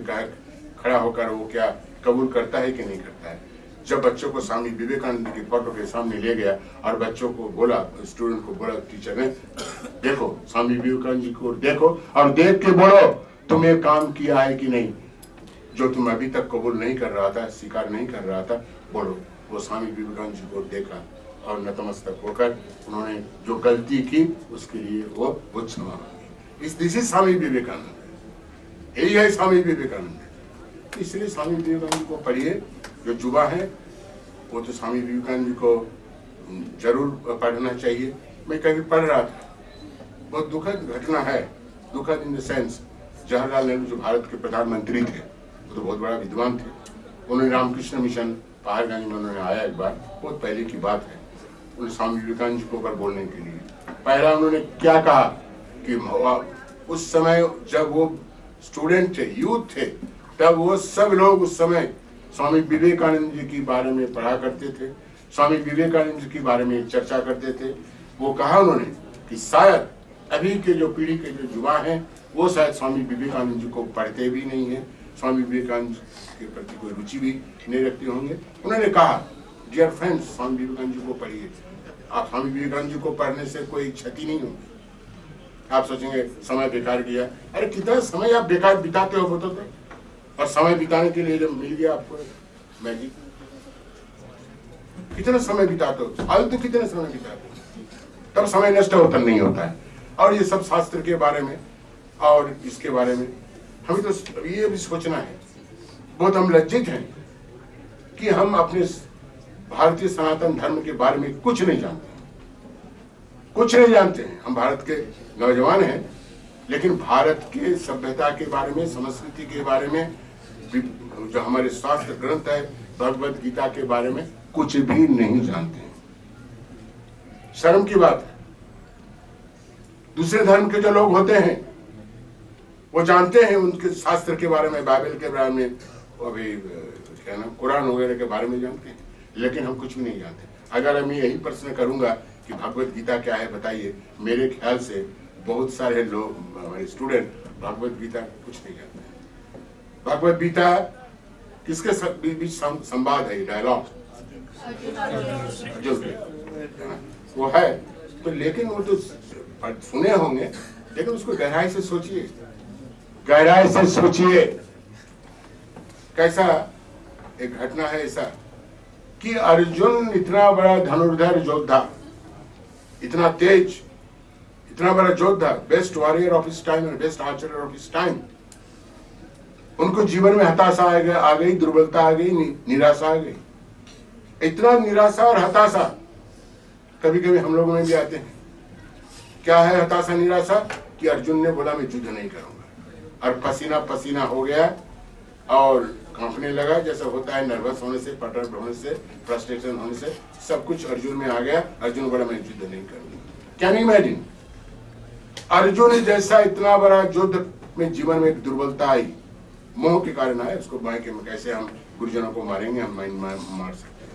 खड़ा होकर वो क्या कबूल करता है कि नहीं करता है। जब बच्चों को स्वामी विवेकानंद जी की फोटो के सामने ले गया और बच्चों को बोला, स्टूडेंट को बोला टीचर ने, देखो स्वामी विवेकानंद जी को देखो और देख के बोलो तुम ये काम किया है कि नहीं, जो तुम अभी तक कबूल नहीं कर रहा था, स्वीकार नहीं कर रहा था, बोलो। वो स्वामी विवेकानंद जी को देखा और नतमस्तक होकर उन्होंने जो गलती की उसके लिए वो क्षमा मांगी। दिस इज स्वामी विवेकानंद, यही है स्वामी विवेकानंद। इसलिए स्वामी विवेकानंद जी को पढ़िए। जो युवा है वो तो स्वामी विवेकानंद जी को जरूर पढ़ना चाहिए। मैं कभी पढ़ रहा था, बहुत दुखद घटना है, दुखद in the sense, Jawaharlal Nehru जो भारत के प्रधानमंत्री थे, वो तो बहुत बड़ा विद्वान थे। उन्होंने रामकृष्ण मिशन पहाड़गंज में उन्होंने आया एक बार, बहुत पहले की बात है। उन्होंने स्वामी विवेकानंद जी को ऊपर बोलने के लिए पहला उन्होंने क्या कहा कि उस समय जब वो स्टूडेंट थे, यूथ थे, तब वो सब लोग उस समय स्वामी विवेकानंद जी के बारे में पढ़ा करते थे, स्वामी विवेकानंद जी के बारे में चर्चा करते थे। वो कहा उन्होंने कि शायद अभी के जो पीढ़ी के जो युवा हैं वो शायद स्वामी विवेकानंद जी को पढ़ते भी नहीं है, स्वामी विवेकानंद के प्रति कोई रुचि भी नहीं रखते होंगे। उन्होंने कहा, डियर फ्रेंड्स, स्वामी विवेकानंद जी को पढ़िए। आप स्वामी विवेकानंद जी को पढ़ने से कोई क्षति नहीं होगी। आप सोचेंगे समय बेकार किया, अरे कितना समय आप बेकार बिताते हो बोलो तो, और समय बिताने के लिए जब मिल गया आपको मैजिक, कितना समय बिताते हो, फालतू कितने समय बिताते हो, तब समय नष्ट होता नहीं होता है। और ये सब शास्त्र के बारे में और इसके बारे में हमें तो ये भी सोचना है। बहुत हम लज्जित हैं कि हम अपने भारतीय सनातन धर्म के बारे में कुछ नहीं जानते, कुछ नहीं जानते हैं। हम भारत के नौजवान हैं, लेकिन भारत के सभ्यता के बारे में, संस्कृति के बारे में, जो हमारे शास्त्र ग्रंथ है भगवत गीता के बारे में कुछ भी नहीं जानते हैं। शर्म की बात है। दूसरे धर्म के जो लोग होते हैं वो जानते हैं उनके शास्त्र के बारे में, बाइबल के बारे में, अभी क्या नाम, कुरान वगैरह के बारे में जानते हैं, लेकिन हम कुछ भी नहीं जानते। अगर मैं यही प्रश्न करूंगा कि भगवत गीता क्या है बताइए, मेरे ख्याल से बहुत सारे लोग, हमारे स्टूडेंट, भगवत गीता कुछ नहीं जानते हैं। भगवत गीता किसके बीच संवाद है, डायलॉग वो है तो, लेकिन वो तो सुने होंगे, लेकिन उसको गहराई से सोचिए, गहराई से सोचिए। कैसा एक घटना है ऐसा कि अर्जुन इतना बड़ा धनुर्धर योद्धा, इतना तेज, इतना बड़ा योद्धा, best warrior of his time और best archer of his time, उनको जीवन में हताशा आ गई, दुर्बलता आ गई, निराशा आ गई। इतना निराशा और हताशा कभी कभी हम लोगों में भी आते हैं। क्या है हताशा, निराशा? कि अर्जुन ने बोला मैं युद्ध नहीं करूंगा, और पसीना पसीना हो गया और कांपने लगा, जैसा होता है नर्वस होने से, परटर्ब होने से, फ्रस्ट्रेशन होने से, सब कुछ अर्जुन में आ गया। अर्जुन बोला मैं युद्ध नहीं करूंगा। Can you imagine? अर्जुन जैसा इतना बड़ा युद्ध में जीवन में एक दुर्बलता आई, मोह के कारण आए, उसको बाएं के कैसे हम गुरुजनों को मारेंगे, हम मार सकते हैं।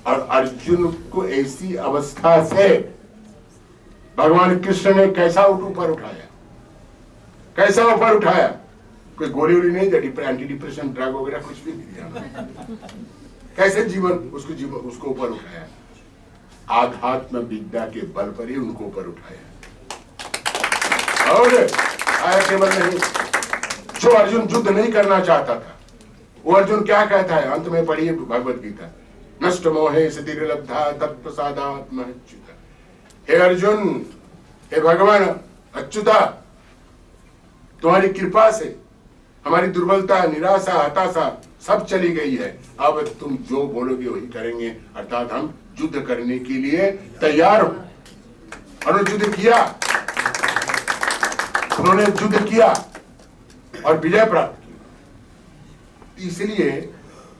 और अर्जुन को ऐसी अवस्था से भगवान कृष्ण ने कैसा ऊपर उठाया, कैसा ऊपर उठाया? कोई गोली वोली नहीं दी, एंटी डिप्रेशन ड्रग वगैरह कुछ भी नहीं दिया। कैसे उसको ऊपर उठाया? आध्यात्म विद्या के बल पर ही उनको ऊपर उठाया। और आया केवल नहीं, जो अर्जुन युद्ध नहीं करना चाहता था, वो अर्जुन क्या कहता है, अंत में पढ़िए भगवत गीता, नष्ट मोहे सतिर्लब्धा तत्प्रसादात्मच्युता। हे अर्जुन, हे भगवान अच्युता, तुम्हारी कृपा से हमारी दुर्बलता, निराशा, हताशा सब चली गई है। अब तुम जो बोलोगे वही करेंगे, अर्थात हम युद्ध करने के लिए तैयार हो। और युद्ध किया, उन्होंने युद्ध किया और विजय प्राप्त की। इसलिए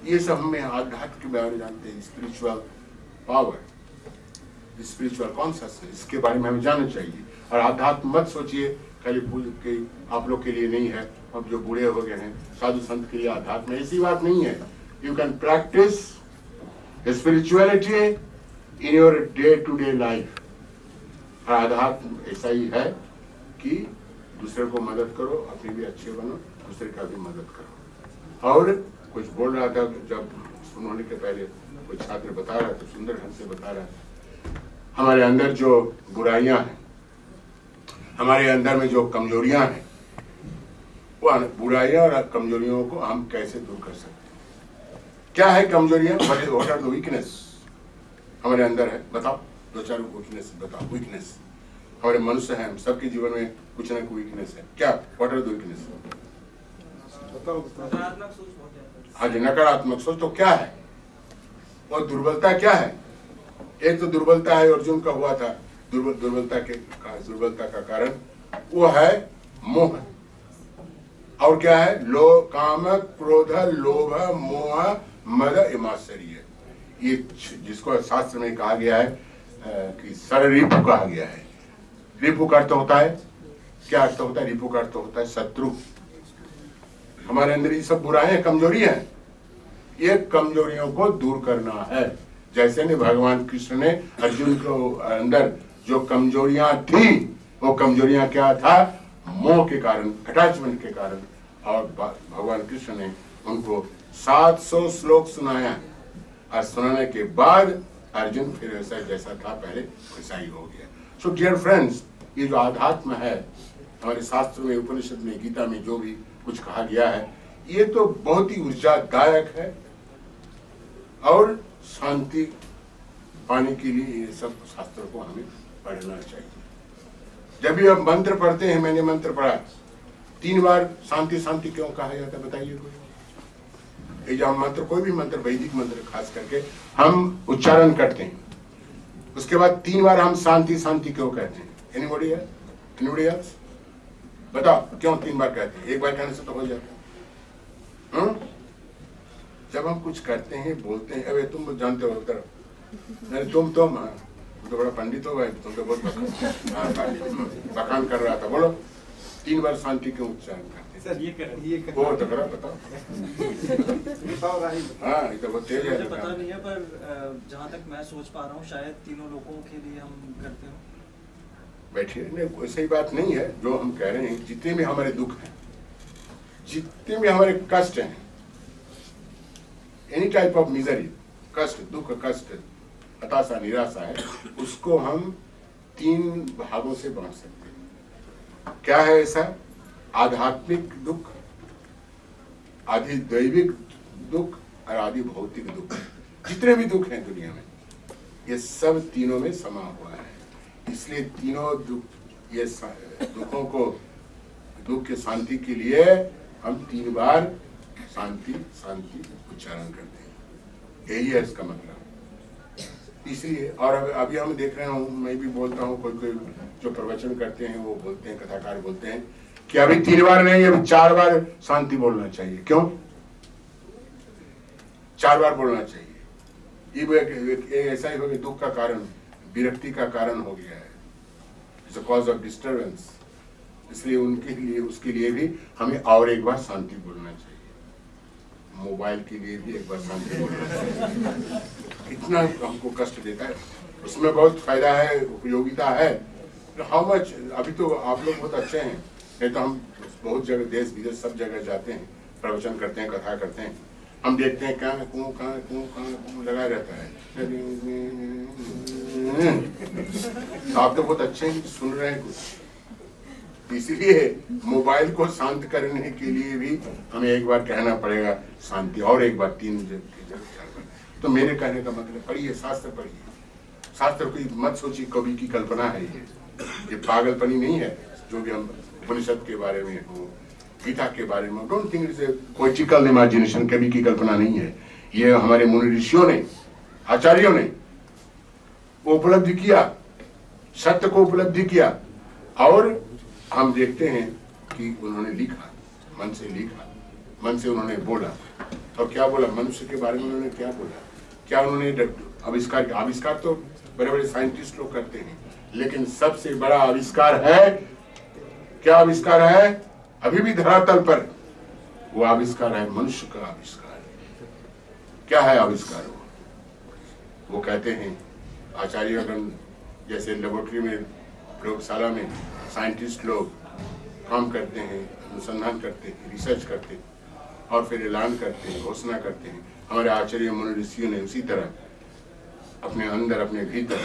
ये सब हमें आध्यात्म के बारे में जानते हैं, स्पिरिचुअल पावर, स्पिरिचुअल कॉन्शियसनेस, इसके बारे में हमें जानना चाहिए। और आध्यात्म मत सोचिए खाली के आप लोग के लिए नहीं है, अब जो बूढ़े हो गए हैं साधु संत के लिए आध्यात्म, ऐसी बात नहीं है। You can practise spirituality in your day to day life. आध्यात्म ऐसा ही है कि दूसरे को मदद करो, अपने भी अच्छे बनो, दूसरे का भी मदद करो। और कुछ बोल रहा था जब सुनने के पहले, कोई छात्र बता रहा था, सुंदर ढंग से बता रहा था, हमारे अंदर जो बुराइयां हैं, हमारे अंदर में जो कमजोरियां हैं, वो बुराइयां और कमजोरियों को हम कैसे दूर कर सकते हैं। क्या है कमजोरियां, व्हाट आर द वीकनेस हमारे अंदर है, बताओ, दो चार वीकनेस बताओ। वीकनेस हमारे मनुष्य हैं, सबके जीवन में कुछ ना कोई वीकनेस है। क्या, व्हाट आर द वीकनेस, बताओ। हाँ जी, नकारात्मक सोच। तो क्या है और दुर्बलता क्या है? एक तो दुर्बलता है, अर्जुन का हुआ था, दुर्बलता का कारण वो है मोह। और क्या है? काम, क्रोध, लोभ, मोह, मद, मात्सर्य। ये जिसको शास्त्र में कहा गया है कि सररिपु कहा गया है। रिपु का अर्थ होता है, क्या अर्थ होता है? रिपु का अर्थ होता है शत्रु। हमारे अंदर ये सब बुराइयां, कमजोरी है, ये कमजोरियों को दूर करना है। जैसे ने भगवान कृष्ण ने अर्जुन को अंदर जो कमजोरियां थी, वो कमजोरियां क्या था? मोह के कारण, अटैचमेंट के कारण। और भगवान कृष्ण ने उनको 700 श्लोक सुनाया, और सुनाने के बाद अर्जुन फिर ऐसा जैसा था पहले वैसा ही हो गया। सो डियर फ्रेंड्स, ये जो आध्यात्म है हमारे शास्त्र में, उपनिषद में, गीता में जो भी कुछ कहा गया है, ये तो बहुत ही ऊर्जादायक है। और शांति पाने के लिए ये सब शास्त्र को हमें पढ़ना चाहिए। जब भी हम मंत्र पढ़ते हैं, मैंने मंत्र पढ़ा 3 बार, शांति शांति क्यों कहा जाता है बताइए कोई? ये जो हम मंत्र, कोई भी मंत्र, वैदिक मंत्र खास करके हम उच्चारण करते हैं, उसके बाद 3 बार हम शांति शांति क्यों कहते हैं? एनीबॉडी एल्स बताओ, क्यों 3 बार कहते हैं? एक बार कहने से तो हो जाता है। जब हम कुछ करते हैं, बोलते हैं, अबे तुम जानते हो उधर, नहीं तुम तो बड़ा पंडित हो गए, तुम तो बहुत बखान कर रहा था। बोलो 3 बार शांति क्यों उच्चारण करते हैं? सर ये वो तो करा, बताओ। हाँ, ये तो बहुत तेज है। मुझे पता नहीं है, पर जहाँ तक मैं सोच पा रहा हूँ शायद तीनों लोगों के लिए हम करते हो। बैठिए, नहीं ऐसी बात नहीं है। जो हम कह रहे हैं, जितने भी हमारे दुख हैं, जितने भी हमारे कष्ट हैं, एनी टाइप ऑफ मिजरी, कष्ट, दुख, कष्ट, हताशा, निराशा है, उसको हम 3 भागों से बांट सकते हैं। क्या है ऐसा? आध्यात्मिक दुख, आदि दैविक दुख और आदि भौतिक दुख। जितने भी दुख हैं दुनिया में, ये सब तीनों में समा हुआ है। इसलिए तीनों दुख, ये दुखों को, दुख के शांति के लिए हम 3 बार शांति शांति उच्चारण करते हैं। यही है इसका मतलब। इसलिए, और अभी हम देख रहे हूँ, मैं भी बोलता हूँ, कोई कोई जो प्रवचन करते हैं वो बोलते हैं, कथाकार बोलते हैं कि अभी 3 बार नहीं, अभी 4 बार शांति बोलना चाहिए। क्यों 4 बार बोलना चाहिए? ये ऐसा ही हो गया, दुख का कारण, विरक्ति का कारण हो गया है, it's a cause of disturbance. इसलिए उनके लिए, उसके लिए भी हमें और एक बार शांति बोलना चाहिए। मोबाइल के लिए भी एक बार शांति बोलना चाहिए। इतना हमको कष्ट देता है, उसमें बहुत फायदा है, उपयोगिता है। हाउ मच, अभी तो आप लोग बहुत अच्छे हैं, नहीं तो हम बहुत जगह, देश विदेश सब जगह जाते हैं, प्रवचन करते हैं, कथा करते हैं, हम देखते हैं कहाँ लगा रहता है। आप तो बहुत अच्छे हैं, सुन रहे हैं कुछ, इसलिए मोबाइल को शांत करने के लिए भी हमें एक बार कहना पड़ेगा शांति, और एक बार 3 तो मेरे कहने का मतलब पढ़िए, शास्त्र पढ़िए। शास्त्र की मत सोचिए कवि की कल्पना है, ये पागलपनी नहीं है। जो भी हम उपनिषद के बारे में हो, गीता के बारे में, don't think it's a poetical imagination, कवि की कल्पना नहीं है। ये हमारे मुनि ऋषियों ने, आचार्यों ने वो उपलब्धि किया, सत्य को उपलब्धि किया, और हम देखते हैं कि उन्होंने लिखा, मन से लिखा, मन से उन्होंने बोला। और क्या बोला मनुष्य के बारे में उन्होंने, क्या बोला, क्या उन्होंने आविष्कार किया। आविष्कार तो बड़े बड़े साइंटिस्ट लोग करते हैं, लेकिन सबसे बड़ा आविष्कार है, क्या आविष्कार है अभी भी धरातल पर, वो आविष्कार है मनुष्य का आविष्कार। क्या है आविष्कार वो कहते हैं आचार्यगण, जैसे लेबोरेटरी में, प्रयोगशाला में साइंटिस्ट लोग काम करते हैं, अनुसंधान करते हैं, रिसर्च करते हैं, और फिर ऐलान करते हैं, घोषणा करते हैं। हमारे आचार्य मुनि ऋषियों ने उसी तरह अपने अंदर, अपने भीतर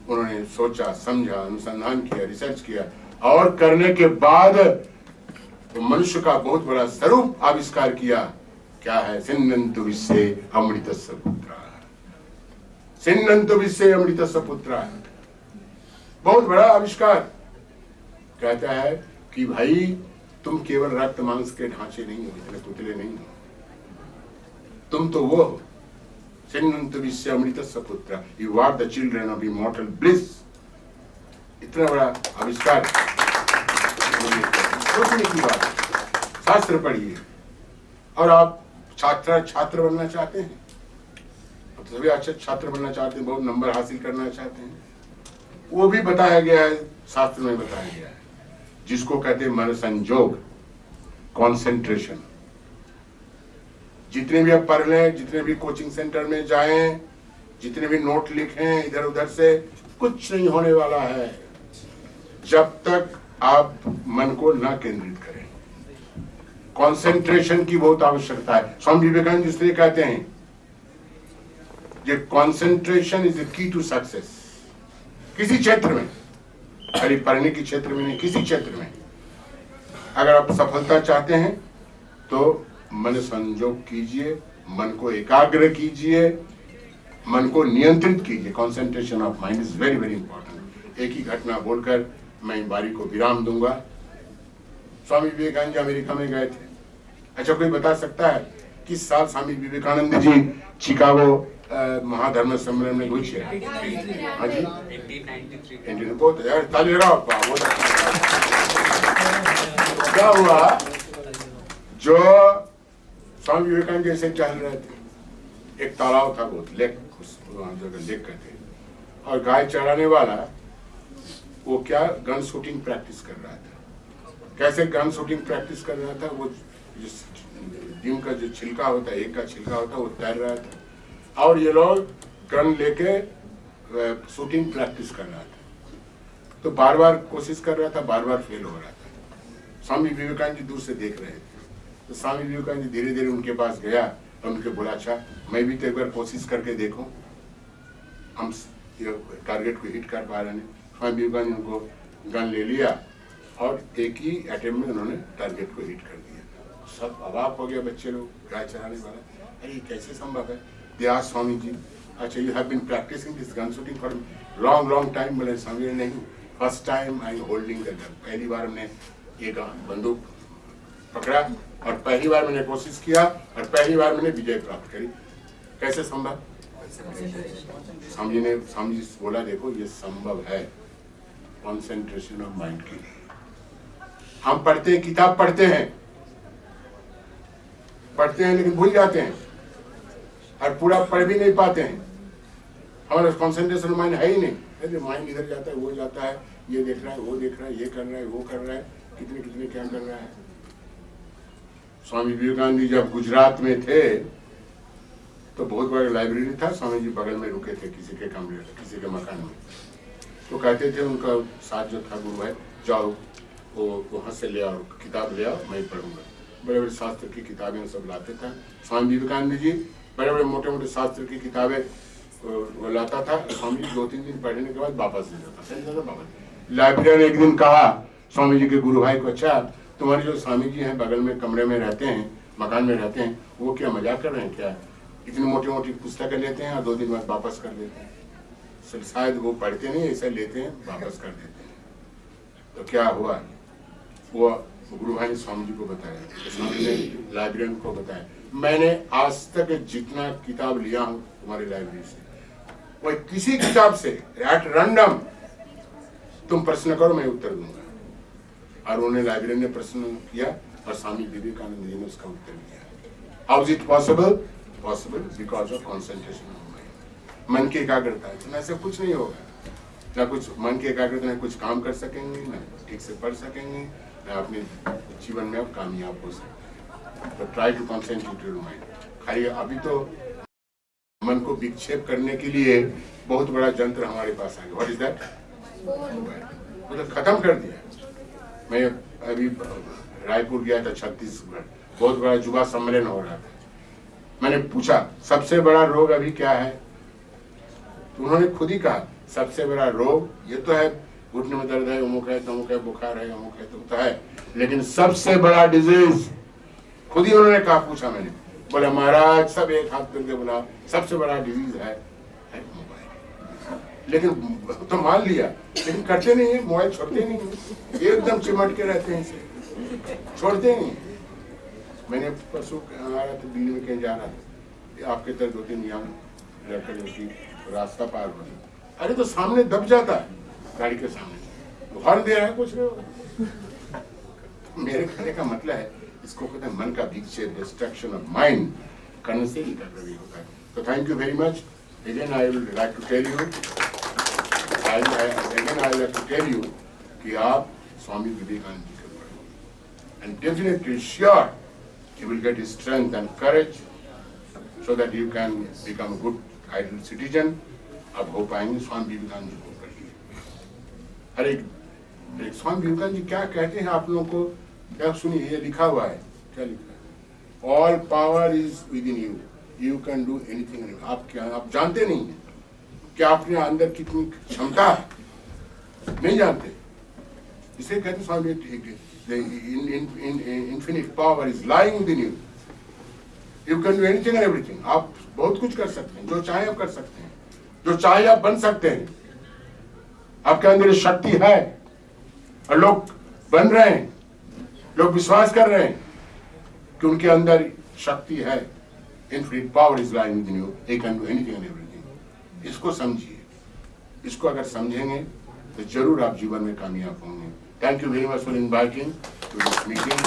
उन्होंने सोचा, समझा, अनुसंधान किया, रिसर्च किया, और करने के बाद तो मनुष्य का बहुत बड़ा स्वरूप आविष्कार किया। क्या है? सिन्नन्तु विश्वे अमृतस्य पुत्रा, सिन्नन्तु विश्वे अमृतस्य पुत्रा, बहुत बड़ा आविष्कार। कहता है कि भाई तुम केवल रक्त मांस के ढांचे नहीं हो, इतने पुतले नहीं हो, तुम तो वो हो, सिन्नन्तु विश्वे अमृतस्य पुत्रा, you are the children of immortal bliss. इतना बड़ा आविष्कार सोचने की बात। शास्त्र पढ़िए, और आप छात्र बनना चाहते हैं, अब सभी अच्छे छात्र बनना चाहते हैं, बहुत नंबर हासिल करना चाहते हैं, वो भी बताया गया है, शास्त्र में बताया गया है, जिसको कहते हैं मन संयोग, कॉन्सेंट्रेशन। जितने भी आप पढ़ लें, जितने भी कोचिंग सेंटर में जाएं, जितने भी नोट लिखें इधर उधर से, कुछ नहीं होने वाला है जब तक आप मन को ना केंद्रित करें। कंसंट्रेशन की बहुत आवश्यकता है। स्वामी विवेकानंद इसलिए कहते हैं ये concentration is the key to success. किसी क्षेत्र में, खाली पढ़ने के क्षेत्र में नहीं, किसी क्षेत्र में अगर आप सफलता चाहते हैं तो मन संयोग कीजिए, मन को एकाग्र कीजिए, मन को नियंत्रित कीजिए। Concentration of mind is very very important. एक ही घटना बोलकर मैं बारी को विराम दूंगा। स्वामी विवेकानंद जी अमेरिका में गए थे। अच्छा, कोई बता सकता है किस साल स्वामी विवेकानंद जी चिकागो महाधर्म सम्मेलन में घुसे? हाँ जी, 1893। बहुत यार, ताली लगाओ। बहुत क्या हुआ, जो स्वामी विवेकानंद जैसे चल रहे थे, एक तालाब था, बहुत लेक, उस जगह लेक कहते हैं, और गाय चराने वाला वो क्या गन शूटिंग प्रैक्टिस कर रहा था। कैसे गन शूटिंग प्रैक्टिस कर रहा था? वो डिम का जो छिलका होता है, एक का छिलका होता है, वो तैर रहा था, और ये लोग गन लेके शूटिंग प्रैक्टिस कर रहा था। तो बार बार कोशिश कर रहा था, बार बार फेल हो रहा था। स्वामी विवेकानंद जी दूर से देख रहे थे। तो स्वामी विवेकानंद जी धीरे धीरे उनके पास गया और उनके बोला, अच्छा मैं भी तो एक बार कोशिश करके देखूं, हम टारगेट को हिट कर पा रहे हैं। स्वामी विवेकानंद जी उनको गन ले लिया और एक ही अटेम्प्ट में उन्होंने टारगेट को हिट कर दिया। सब अवाक हो गया, बच्चे लोग, गाय चराने वाला, अरे कैसे संभव है? दे आस्क्ड स्वामी जी, अच्छा you have been practising this gun shooting for long time? बोले स्वामी नहीं, first time I am holding the gun, पहली बार हमने ये बंदूक पकड़ा और पहली बार मैंने कोशिश किया और पहली बार मैंने विजय प्राप्त करी। कैसे संभव? स्वामी जी बोला, देखो ये संभव है कंसंट्रेशन ऑफ माइंड के लिए। हम पढ़ते हैं, किताब पढ़ते हैं लेकिन भूल जाते हैं और पूरा पढ़ भी नहीं पाते हैं। हमारा कंसंट्रेशन ऑफ माइंड है ही नहीं। अरे माइंड इधर जाता है, वो जाता है, ये देख रहा है, वो देख रहा है, ये कर रहा है, वो कर रहा है, कितने क्या कर रहा है। स्वामी विवेकानंद जी जब गुजरात में थे तो बहुत बड़ा लाइब्रेरी था, स्वामी जी बगल में रुके थे किसी के कमरे में, किसी के मकान में। तो कहते थे उनका साथ जो था गुरु भाई, जाओ वो वहाँ से ले आओ, किताब ले आओ, मैं पढ़ूंगा। बड़े बड़े शास्त्र की किताबें सब लाते थे। स्वामी विवेकानंद जी बड़े बड़े मोटे मोटे शास्त्र की किताबें वो लाता था, स्वामी जी 2-3 दिन पढ़ने के बाद वापस दे देता। लाइब्रेरियन ने एक दिन कहा स्वामी जी के गुरु भाई को, अच्छा तुम्हारे जो स्वामी जी हैं बगल में कमरे में रहते हैं, मकान में रहते हैं, वो क्या मजाक कर रहे हैं क्या? इतनी मोटी मोटी पुस्तकें लेते हैं और 2 दिन बाद वापस कर देते हैं। शायद वो पढ़ते नहीं, ऐसा लेते हैं वापस कर देते हैं। तो क्या हुआ, वो गुरु भाई ने स्वामी जी को बताया, स्वामी ने लाइब्रेरियन को बताया, मैंने आज तक जितना किताब लिया हूँ तुम्हारी लाइब्रेरी से, वो किसी किताब से एट रैंडम तुम प्रश्न करो, मैं उत्तर दूंगा। और उन्होंने लाइब्रेरियन ने प्रश्न किया और स्वामी विवेकानंद जी ने उसका उत्तर दिया। How is it possible? Possible because of concentration of mind. मन की एकाग्रता है, तो ऐसे कुछ नहीं होगा ना, कुछ मन की एकाग्रता में कुछ काम कर सकेंगे ना, ठीक से पढ़ सकेंगे ना, अपने जीवन में अब कामयाब हो सकेंगे। तो try to concentrate your mind. खाली अभी तो मन को विक्षेप करने के लिए बहुत बड़ा यंत्र हमारे पास आ गया। What is that? वो तो खत्म कर दिया। मैं अभी रायपुर गया था, छत्तीसगढ़, बहुत बड़ा युवा सम्मेलन हो रहा था। मैंने पूछा सबसे बड़ा रोग अभी क्या है, तो उन्होंने खुद ही कहा सबसे बड़ा रोग ये तो है, घुटने में दर्द है, अमुक है, तमुक है, बुखार है, अमुक है, तो है, लेकिन सबसे बड़ा डिजीज खुद ही उन्होंने कहा। पूछा मैंने, बोला महाराज सब एक हाथ करके बोला सबसे बड़ा डिजीज है मोबाइल। लेकिन तो मान लिया, लेकिन करते नहीं है, मोबाइल छोड़ते नहीं, एकदम चिमट के रहते हैं इसे, छोड़ते नहीं। मैंने परसों आ रहा था, दिल्ली में कहीं जा रहा था, आपके तरह 2-3 यंग लड़की रास्ता पार हो, अरे तो सामने दब जाता है गाड़ी के सामने, हॉर्न दे रहा है, कुछ नहीं होगा। मेरे कहने का मतलब है इसको कहते हैं मन का विक्षेप, डिस्ट्रैक्शन ऑफ माइंड करने से ही एकाग्रता होता है। तो thank you very much. Again I will like to tell you कि आप स्वामी विवेकानंद जी के पढ़ो, and definitely sure you will get strength and courage so that you can become a good ideal citizen। अब हो पाएंगे स्वामी विवेकानंद जी को पढ़िए। अरे स्वामी विवेकानंद जी क्या कहते हैं आप लोगों को, क्या सुनिए, ये लिखा हुआ है, क्या लिखा है? All power is with in you, you can do anything. आप क्या, आप जानते नहीं हैं क्या आपके अंदर कितनी क्षमता है, नहीं जानते। इसे कहते स्वामी the infinite power is lying within you. You can do anything and everything. आप बहुत कुछ कर सकते हैं, जो चाहे आप कर सकते हैं, जो चाहे आप बन सकते हैं। आपके अंदर शक्ति है और लोग बन रहे हैं, लोग विश्वास कर रहे हैं कि उनके अंदर शक्ति है। Infinite power is lying within you. They can do anything and everything. इसको समझिए, इसको अगर समझेंगे तो जरूर आप जीवन में कामयाब होंगे। Thank you very much for inviting to this meeting.